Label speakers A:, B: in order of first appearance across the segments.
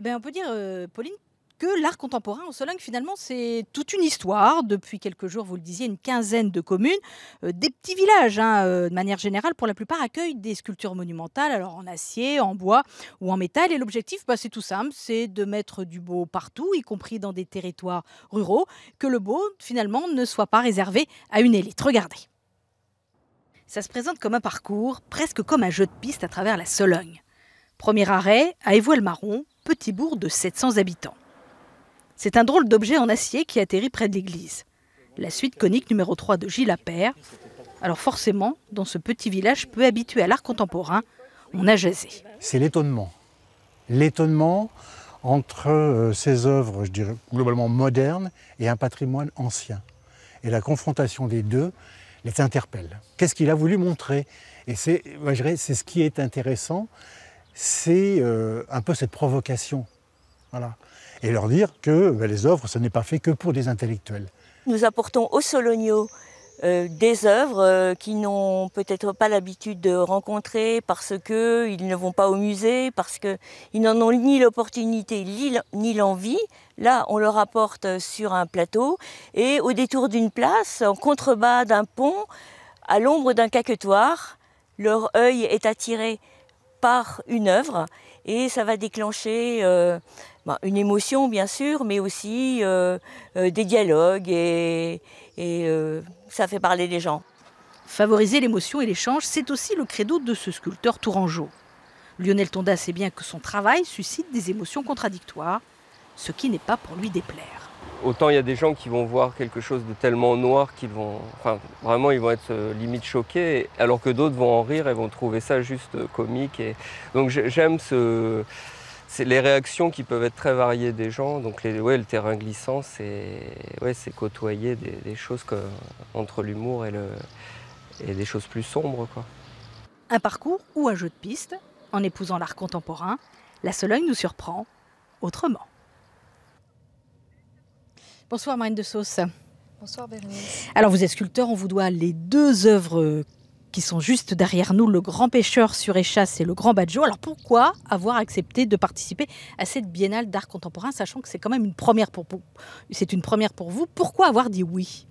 A: Eh bien, on peut dire, Pauline, que l'art contemporain en Sologne, finalement, c'est toute une histoire. Depuis quelques jours, vous le disiez, une quinzaine de communes, des petits villages, hein, de manière générale, pour la plupart, accueillent des sculptures monumentales, alors en acier, en bois ou en métal. Et l'objectif, bah, c'est tout simple, c'est de mettre du beau partout, y compris dans des territoires ruraux, que le beau, finalement, ne soit pas réservé à une élite. Regardez. Ça se présente comme un parcours, presque comme un jeu de piste à travers la Sologne. Premier arrêt, à Évoile-Marron, petit bourg de 700 habitants. C'est un drôle d'objet en acier qui atterrit près de l'église. La suite conique numéro 3 de Gilles Appert. Alors forcément, dans ce petit village peu habitué à l'art contemporain, on a jasé.
B: C'est l'étonnement. L'étonnement entre ces œuvres, je dirais, globalement modernes et un patrimoine ancien. Et la confrontation des deux les interpelle. Qu'est-ce qu'il a voulu montrer? Et c'est ce qui est intéressant, c'est un peu cette provocation. Voilà. Et leur dire que les œuvres, ce n'est pas fait que pour des intellectuels.
C: Nous apportons aux Solognots des œuvres qu'ils n'ont peut-être pas l'habitude de rencontrer parce qu'ils ne vont pas au musée, parce qu'ils n'en ont ni l'opportunité ni l'envie. Là, on leur apporte sur un plateau et au détour d'une place, en contrebas d'un pont, à l'ombre d'un caquetoire, leur œil est attiré par une œuvre et ça va déclencher une émotion bien sûr, mais aussi des dialogues et ça fait parler les gens.
A: Favoriser l'émotion et l'échange, c'est aussi le credo de ce sculpteur tourangeau. Lionel Tonda sait bien que son travail suscite des émotions contradictoires, ce qui n'est pas pour lui déplaire.
D: Autant il y a des gens qui vont voir quelque chose de tellement noir qu'ils vont, ils vont être limite choqués, alors que d'autres vont en rire et vont trouver ça juste comique. Et donc j'aime c'est les réactions qui peuvent être très variées des gens. Donc le terrain glissant, c'est côtoyer des choses entre l'humour et des choses plus sombres, quoi.
A: Un parcours ou un jeu de piste, en épousant l'art contemporain, la Sologne nous surprend autrement. Bonsoir Marine de Sauce.
E: Bonsoir Bérénice.
A: Alors vous êtes sculpteur, on vous doit les deux œuvres qui sont juste derrière nous, Le Grand Pêcheur sur Échasse et Le Grand Badjo. Alors pourquoi avoir accepté de participer à cette biennale d'art contemporain, sachant que c'est quand même une première pour vous? Pourquoi avoir dit oui?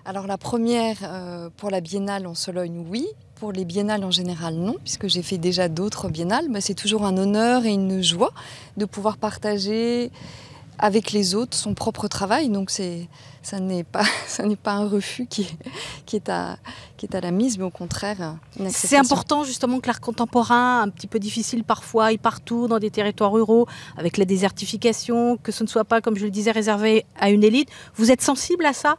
E: Alors la première pour la biennale en Sologne, oui. Pour les biennales en général, non, puisque j'ai fait déjà d'autres biennales. Mais c'est toujours un honneur et une joie de pouvoir partager avec les autres son propre travail, donc ça n'est pas un refus qui est à la mise, mais au contraire une acceptation.
A: C'est important justement que l'art contemporain, un petit peu difficile parfois, aille partout dans des territoires ruraux, avec la désertification, que ce ne soit pas, comme je le disais, réservé à une élite. Vous êtes sensible à ça?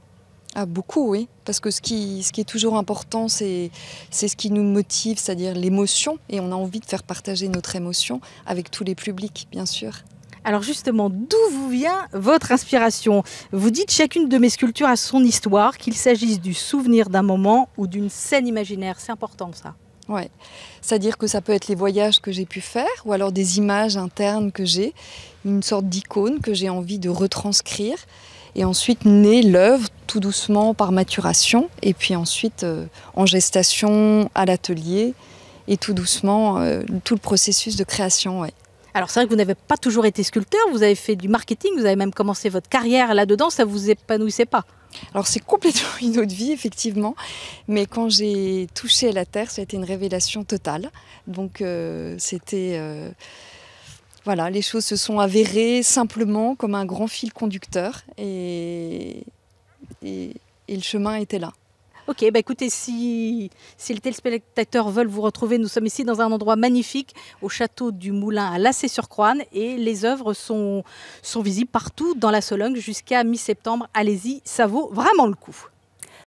E: Ah, beaucoup, oui, parce que ce qui est toujours important, c'est ce qui nous motive, c'est-à-dire l'émotion, et on a envie de faire partager notre émotion avec tous les publics, bien sûr.
A: Alors justement, d'où vous vient votre inspiration? Vous dites chacune de mes sculptures a son histoire, qu'il s'agisse du souvenir d'un moment ou d'une scène imaginaire. C'est important ça.
E: Oui, c'est-à-dire que ça peut être les voyages que j'ai pu faire ou alors des images internes que j'ai, une sorte d'icône que j'ai envie de retranscrire. Et ensuite naît l'œuvre tout doucement par maturation et puis ensuite en gestation à l'atelier et tout doucement tout le processus de création. Ouais.
A: Alors c'est vrai que vous n'avez pas toujours été sculpteur, vous avez fait du marketing, vous avez même commencé votre carrière là-dedans, ça ne vous épanouissait pas?
E: Alors c'est complètement une autre vie effectivement, mais quand j'ai touché à la terre, ça a été une révélation totale. Donc c'était... Voilà, les choses se sont avérées simplement comme un grand fil conducteur et le chemin était là.
A: Ok, bah écoutez, si les téléspectateurs veulent vous retrouver, nous sommes ici dans un endroit magnifique, au château du Moulin à Lassay-sur-Croîne, et les œuvres sont visibles partout dans la Sologne jusqu'à mi-septembre. Allez-y, ça vaut vraiment le coup.